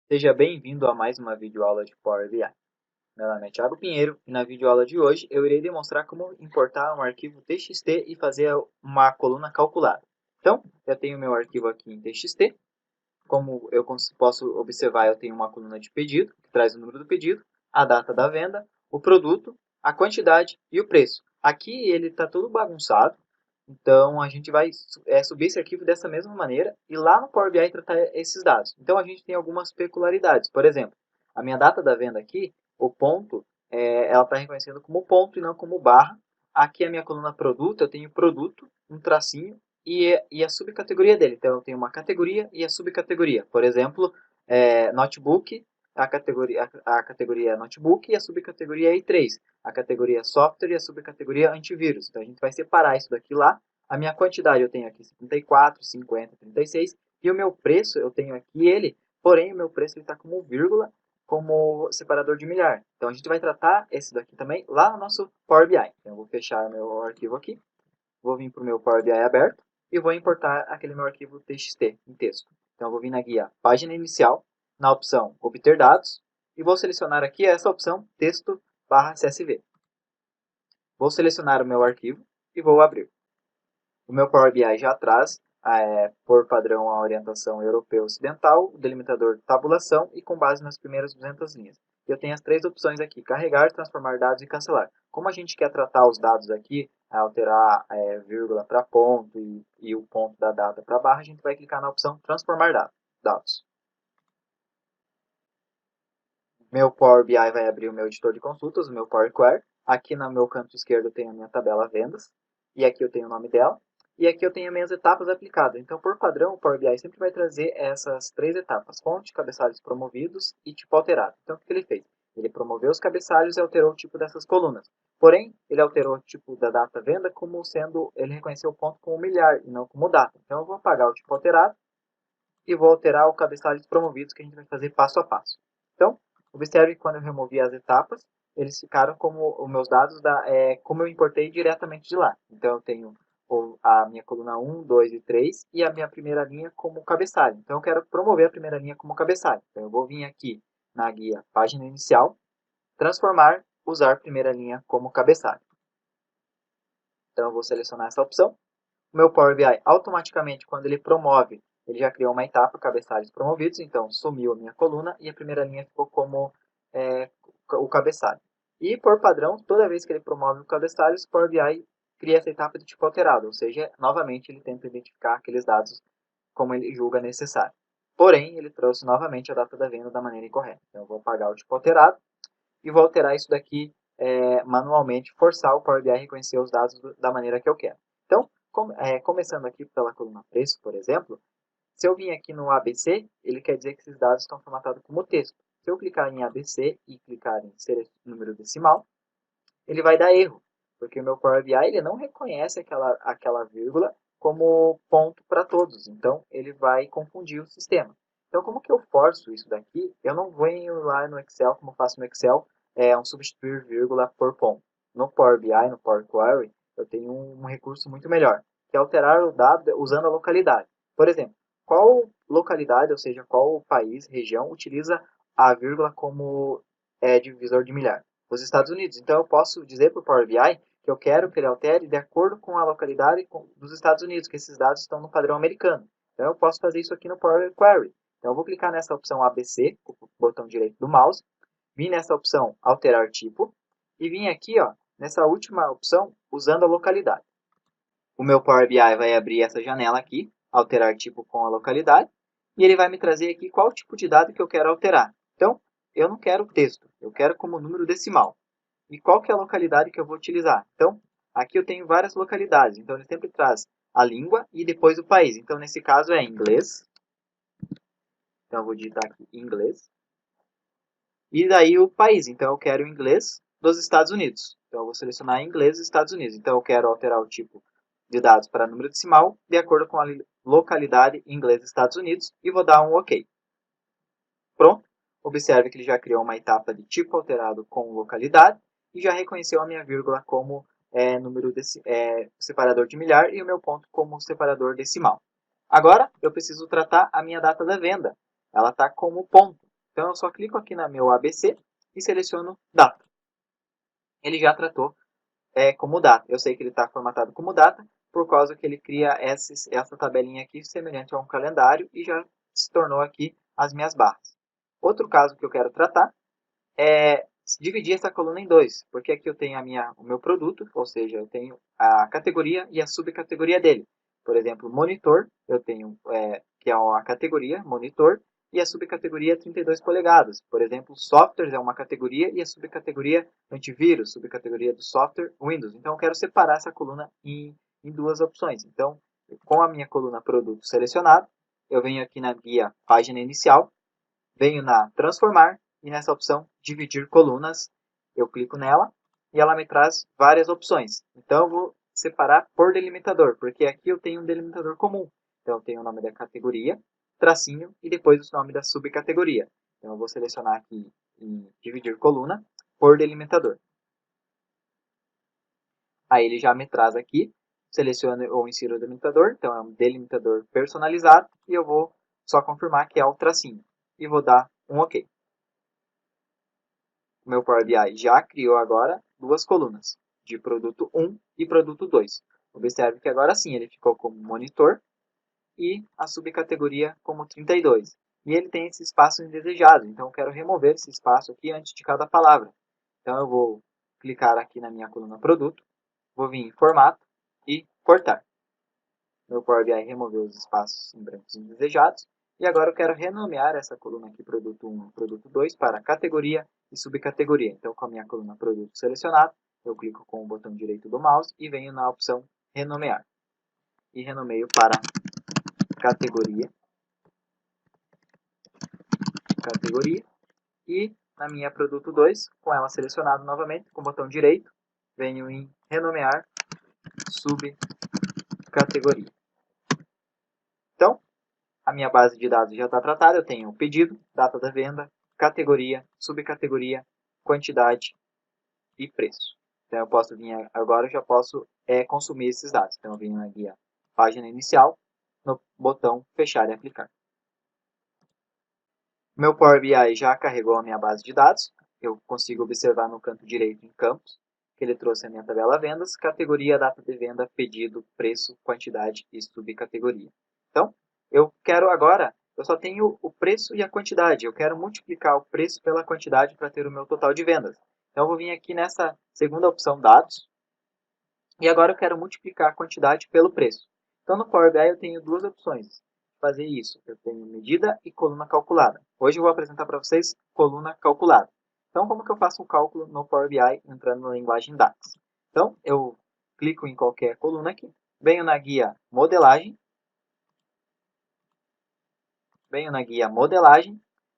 Seja bem-vindo a mais uma videoaula de Power BI. Meu nome é Thiago Pinheiro e na videoaula de hoje eu irei demonstrar como importar um arquivo TXT e fazer uma coluna calculada. Então, eu tenho meu arquivo aqui em TXT. Como eu posso observar, eu tenho uma coluna de pedido, que traz o número do pedido, a data da venda, o produto, a quantidade e o preço. Aqui ele está tudo bagunçado, então a gente vai subir esse arquivo dessa mesma maneira e lá no Power BI tratar esses dados. Então a gente tem algumas peculiaridades. Por exemplo, a minha data da venda aqui, o ponto, ela está reconhecendo como ponto e não como barra. Aqui a minha coluna produto, eu tenho produto, um tracinho e a subcategoria dele. Então eu tenho uma categoria e a subcategoria. Por exemplo, notebook, a categoria é notebook e a subcategoria é i3. A categoria software e a subcategoria antivírus. Então a gente vai separar isso daqui lá. A minha quantidade eu tenho aqui 74, 50, 36. E o meu preço eu tenho aqui ele, porém o meu preço está como vírgula, como separador de milhar. Então a gente vai tratar esse daqui também lá no nosso Power BI. Então eu vou fechar meu arquivo aqui, vou vir para o meu Power BI aberto e vou importar aquele meu arquivo TXT em texto. Então eu vou vir na guia página inicial, na opção obter dados e vou selecionar aqui essa opção texto barra CSV. Vou selecionar o meu arquivo e vou abrir. O meu Power BI já traz, por padrão, a orientação europeu ocidental, o delimitador de tabulação e com base nas primeiras 200 linhas. Eu tenho as três opções aqui, carregar, transformar dados e cancelar. Como a gente quer tratar os dados aqui, alterar vírgula para ponto e o ponto da data para barra, a gente vai clicar na opção transformar dados. Meu Power BI vai abrir o meu editor de consultas, o meu Power Query. Aqui no meu canto esquerdo eu tenho a minha tabela vendas. E aqui eu tenho o nome dela. E aqui eu tenho as minhas etapas aplicadas. Então, por padrão, o Power BI sempre vai trazer essas três etapas: fonte, cabeçalhos promovidos e tipo alterado. Então, o que ele fez? Ele promoveu os cabeçalhos e alterou o tipo dessas colunas. Porém, ele alterou o tipo da data venda como sendo, ele reconheceu o ponto como milhar e não como data. Então, eu vou apagar o tipo alterado e vou alterar o cabeçalhos promovidos, que a gente vai fazer passo a passo. Então, observe que quando eu removi as etapas, eles ficaram como os meus dados, como eu importei diretamente de lá. Então, eu tenho a minha coluna 1, 2 e 3 e a minha primeira linha como cabeçalho. Então, eu quero promover a primeira linha como cabeçalho. Então, eu vou vir aqui na guia página inicial, transformar, usar primeira linha como cabeçalho. Então, eu vou selecionar essa opção. O meu Power BI, automaticamente, quando ele promove, ele já criou uma etapa, cabeçalhos promovidos, então sumiu a minha coluna e a primeira linha ficou como o cabeçalho. E, por padrão, toda vez que ele promove o cabeçalho, o Power BI cria essa etapa de tipo alterado, ou seja, novamente ele tenta identificar aqueles dados como ele julga necessário. Porém, ele trouxe novamente a data da venda da maneira incorreta. Então, eu vou apagar o tipo alterado e vou alterar isso daqui manualmente, forçar o Power BI a reconhecer os dados da maneira que eu quero. Então, começando aqui pela coluna preço, por exemplo, se eu vim aqui no ABC, ele quer dizer que esses dados estão formatados como texto. Se eu clicar em ABC e clicar em ser número decimal, ele vai dar erro, porque o meu Power BI ele não reconhece aquela vírgula como ponto para todos, então ele vai confundir o sistema. Então, como que eu forço isso daqui? Eu não venho lá no Excel, como eu faço no Excel, um substituir vírgula por ponto. No Power BI, no Power Query, eu tenho um recurso muito melhor, que é alterar o dado usando a localidade. Por exemplo, qual localidade, ou seja, qual país, região, utiliza a vírgula como divisor de milhar? Os Estados Unidos. Então, eu posso dizer para o Power BI que eu quero que ele altere de acordo com a localidade dos Estados Unidos, que esses dados estão no padrão americano. Então, eu posso fazer isso aqui no Power Query. Então, eu vou clicar nessa opção ABC, com o botão direito do mouse, vim nessa opção alterar tipo, e vim aqui nessa última opção usando a localidade. O meu Power BI vai abrir essa janela aqui, alterar tipo com a localidade, e ele vai me trazer aqui qual tipo de dado que eu quero alterar. Então, eu não quero texto, eu quero como número decimal. E qual que é a localidade que eu vou utilizar? Então, aqui eu tenho várias localidades, então ele sempre traz a língua e depois o país. Então, nesse caso é inglês. Então, eu vou digitar aqui inglês. E daí o país, então eu quero inglês dos Estados Unidos. Então, eu vou selecionar inglês dos Estados Unidos. Então, eu quero alterar o tipo de dados para número decimal de acordo com a localidade inglês dos Estados Unidos e vou dar um OK. Pronto. Observe que ele já criou uma etapa de tipo alterado com localidade e já reconheceu a minha vírgula como separador de milhar e o meu ponto como separador decimal. Agora, eu preciso tratar a minha data da venda. Ela está como ponto. Então, eu só clico aqui no meu ABC e seleciono data. Ele já tratou como data. Eu sei que ele está formatado como data, por causa que ele cria essa tabelinha aqui semelhante a um calendário e já se tornou aqui as minhas barras. Outro caso que eu quero tratar é dividir essa coluna em dois, porque aqui eu tenho o meu produto, ou seja, eu tenho a categoria e a subcategoria dele. Por exemplo, monitor, eu tenho que é a categoria monitor e a subcategoria 32 polegadas. Por exemplo, softwares é uma categoria e a subcategoria antivírus, subcategoria do software Windows. Então, eu quero separar essa coluna em duas opções. Então, com a minha coluna produto selecionado, eu venho aqui na guia página inicial, venho na transformar e nessa opção dividir colunas, eu clico nela e ela me traz várias opções. Então eu vou separar por delimitador, porque aqui eu tenho um delimitador comum. Então eu tenho o nome da categoria, tracinho e depois o nome da subcategoria. Então eu vou selecionar aqui em dividir coluna por delimitador. Aí ele já me traz aqui, seleciono ou insiro o delimitador, então é um delimitador personalizado e eu vou só confirmar que é o tracinho e vou dar um OK. O meu Power BI já criou agora duas colunas, de produto 1 e produto 2. Observe que agora sim ele ficou como monitor e a subcategoria como 32. E ele tem esse espaço indesejado, então eu quero remover esse espaço aqui antes de cada palavra. Então eu vou clicar aqui na minha coluna produto, vou vir em formato e cortar. Meu Power BI removeu os espaços em brancos indesejados. E agora eu quero renomear essa coluna aqui, produto 1 e produto 2, para categoria e subcategoria. Então, com a minha coluna produto selecionado, eu clico com o botão direito do mouse e venho na opção renomear. E renomeio para categoria. E na minha produto 2, com ela selecionada novamente, com o botão direito, venho em renomear subcategoria. Então, a minha base de dados já está tratada, eu tenho o pedido, data da venda, categoria, subcategoria, quantidade e preço. Então eu posso vir agora, eu já posso consumir esses dados. Então eu venho na guia página inicial, no botão fechar e aplicar. Meu Power BI já carregou a minha base de dados. Eu consigo observar no canto direito em campos que ele trouxe a minha tabela vendas, categoria, data de venda, pedido, preço, quantidade e subcategoria. Então, eu quero agora, eu só tenho o preço e a quantidade. Eu quero multiplicar o preço pela quantidade para ter o meu total de vendas. Então, eu vou vir aqui nessa segunda opção, dados, e agora eu quero multiplicar a quantidade pelo preço. Então, no Power BI eu tenho duas opções de fazer isso. Eu tenho medida e coluna calculada. Hoje eu vou apresentar para vocês coluna calculada. Então, como que eu faço um cálculo no Power BI entrando na linguagem DAX? Então, eu clico em qualquer coluna aqui, venho na guia modelagem,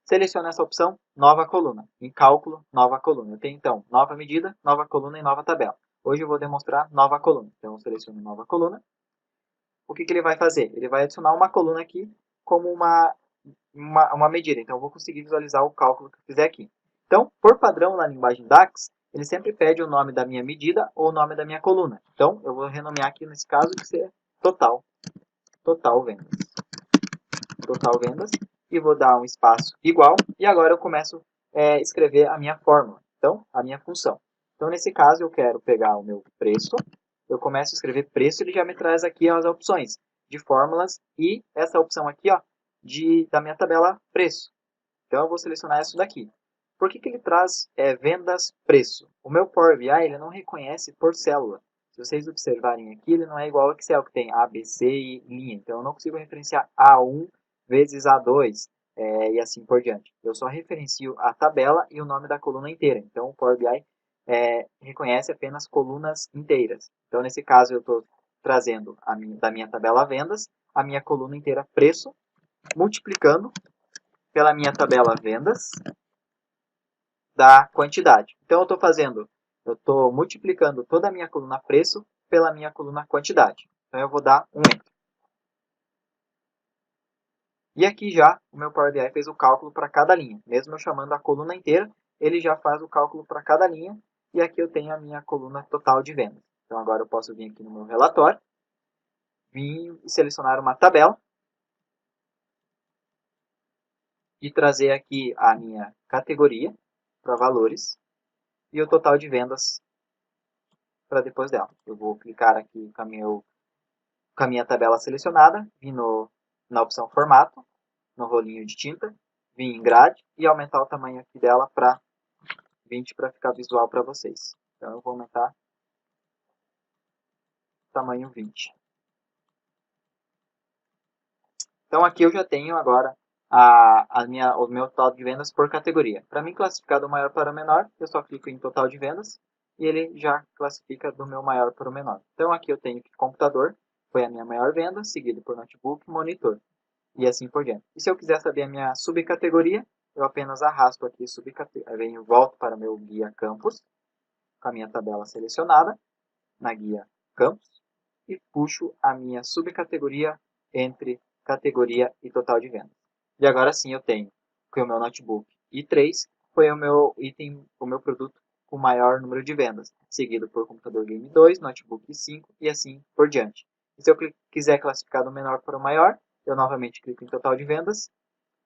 seleciono essa opção nova coluna, em cálculo, nova coluna. Eu tenho então nova medida, nova coluna e nova tabela. Hoje eu vou demonstrar nova coluna. Então eu seleciono nova coluna. O que ele vai fazer? Ele vai adicionar uma coluna aqui como uma medida. Então eu vou conseguir visualizar o cálculo que eu fizer aqui. Então, por padrão na linguagem DAX, ele sempre pede o nome da minha medida ou o nome da minha coluna. Então eu vou renomear aqui nesse caso que ser total vendas. Total vendas. E vou dar um espaço igual. E agora eu começo a escrever a minha fórmula. Então, a minha função. Então, nesse caso, eu quero pegar o meu preço. Eu começo a escrever preço, ele já me traz aqui as opções de fórmulas e essa opção aqui, ó, da minha tabela preço. Então, eu vou selecionar isso daqui. Por que ele traz vendas preço? O meu Power BI ele não reconhece por célula. Se vocês observarem aqui, ele não é igual ao Excel, que tem A, B, C e linha. Então, eu não consigo referenciar A1 vezes A2 e assim por diante. Eu só referencio a tabela e o nome da coluna inteira. Então, o Power BI reconhece apenas colunas inteiras. Então, nesse caso, eu estou trazendo da minha tabela vendas a minha coluna inteira preço, multiplicando pela minha tabela vendas da quantidade. Então, eu estou multiplicando toda a minha coluna preço pela minha coluna quantidade. Então, eu vou dar um Enter. E aqui já o meu Power BI fez o cálculo para cada linha. Mesmo eu chamando a coluna inteira, ele já faz o cálculo para cada linha. E aqui eu tenho a minha coluna total de vendas. Então, agora eu posso vir aqui no meu relatório, vir e selecionar uma tabela. e trazer aqui a minha categoria para valores e o total de vendas para depois dela. Eu vou clicar aqui com a minha tabela selecionada, vir na opção formato, no rolinho de tinta, vir em grade e aumentar o tamanho aqui dela para 20 para ficar visual para vocês. Então eu vou aumentar tamanho 20. Então aqui eu já tenho agora o meu total de vendas por categoria. Para mim classificar do maior para o menor, eu só clico em total de vendas e ele já classifica do meu maior para o menor. Então aqui eu tenho que computador foi a minha maior venda, seguido por notebook, monitor e assim por diante. E se eu quiser saber a minha subcategoria, eu apenas arrasto aqui venho volto para o meu guia campus com a minha tabela selecionada na guia campus e puxo a minha subcategoria entre categoria e total de vendas. E agora sim eu tenho que o meu notebook i3 foi o meu item, o meu produto com maior número de vendas, seguido por computador game 2, notebook i5 e assim por diante. E se eu quiser classificar do menor para o maior, eu novamente clico em total de vendas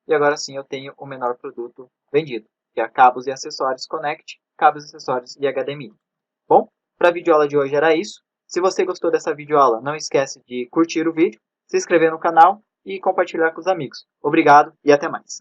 e agora sim eu tenho o menor produto vendido, que é cabos e acessórios Connect, cabos, acessórios e HDMI. Bom, para a videoaula de hoje era isso. Se você gostou dessa videoaula, não esquece de curtir o vídeo, se inscrever no canal e compartilhar com os amigos. Obrigado e até mais.